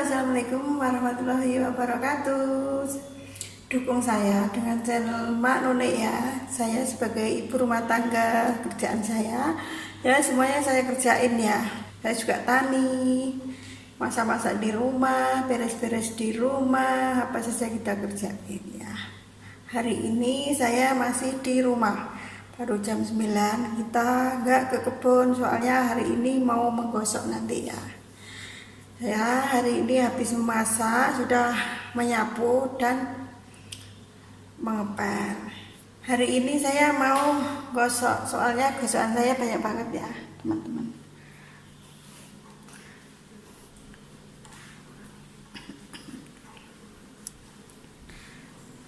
Assalamualaikum warahmatullahi wabarakatuh. Dukung saya dengan channel Mbak Nune ya. Saya sebagai ibu rumah tangga, kerjaan saya ya semuanya saya kerjain ya. Saya juga tani, masak-masak di rumah, beres-beres di rumah, apa saja kita kerjain ya. Hari ini saya masih di rumah, baru jam 9. Kita nggak ke kebun soalnya hari ini mau menggosok nanti ya. Ya, hari ini habis memasak, sudah menyapu dan mengepel. Hari ini saya mau gosok, soalnya gosokan saya banyak banget ya, teman-teman.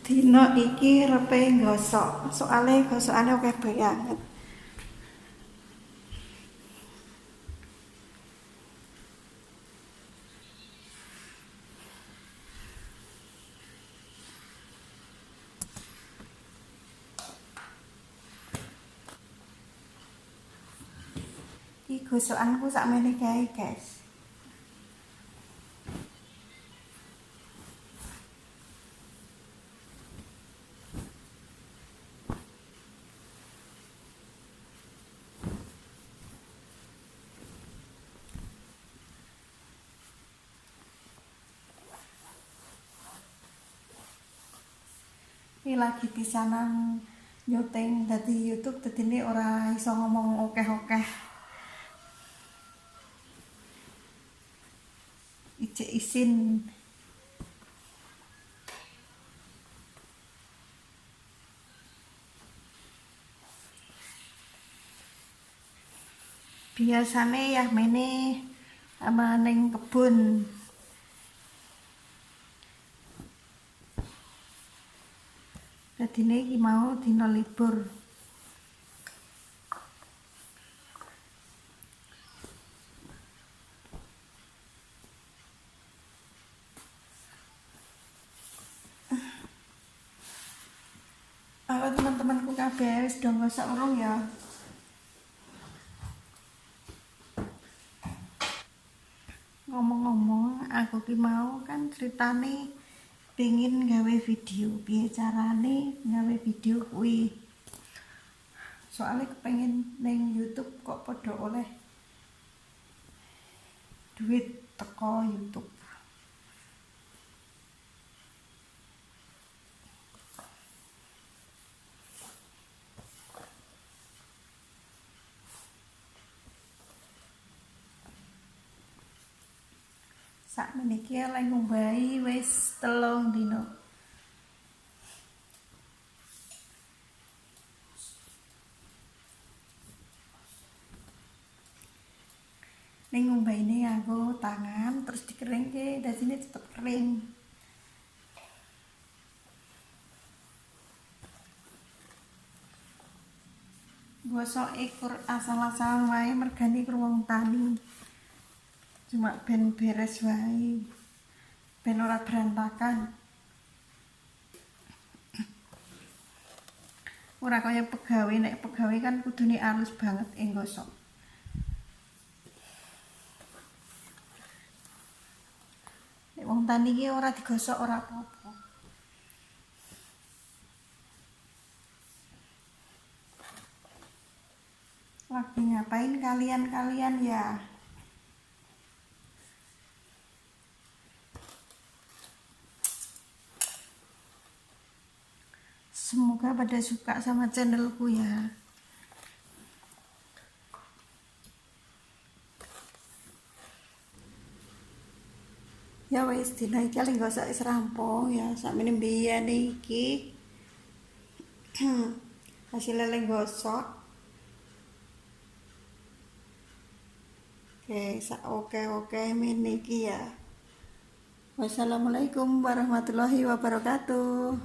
Dino iki repe gosok, soalnya gosokannya oke banget. Iki gosokanku sakmene kae, guys. Ini lagi pisanan nyuting dari YouTube, jadi ini ora iso ngomong okeh-okeh. Ijek isin. Biasanya ya mene sama neng kebun. Jadi ini mau dino libur. Halo teman-temanku kabeh, wis do gosok urung ya. Ngomong-ngomong, aku ki mau kan ceritane pengen gawe video, piye carane gawe video kuwi. Soalnya kepengen neng YouTube kok podo oleh duit teko YouTube. Sak meniki lek ngumbahi wis 3 dino. Ning ngumbahine nganggo tangan terus dikeringke, dadine tetep kering. Gosok ekor asal-asalan wae mergane kruwung tani. Cuma ben beres wae, ben ora berantakan. Ora kaya pegawe, nek pegawe kan kudune alus banget gosok. Nek wong tani iki ora digosok ora apa-apa. Lagi ngapain kalian ya? Semoga pada suka sama channelku ya. Ya wis dina iki lek gosok wis rampung ya, sakmene mbiyen iki. Hasil lele gosok. Oke mene iki ya. Wassalamualaikum warahmatullahi wabarakatuh.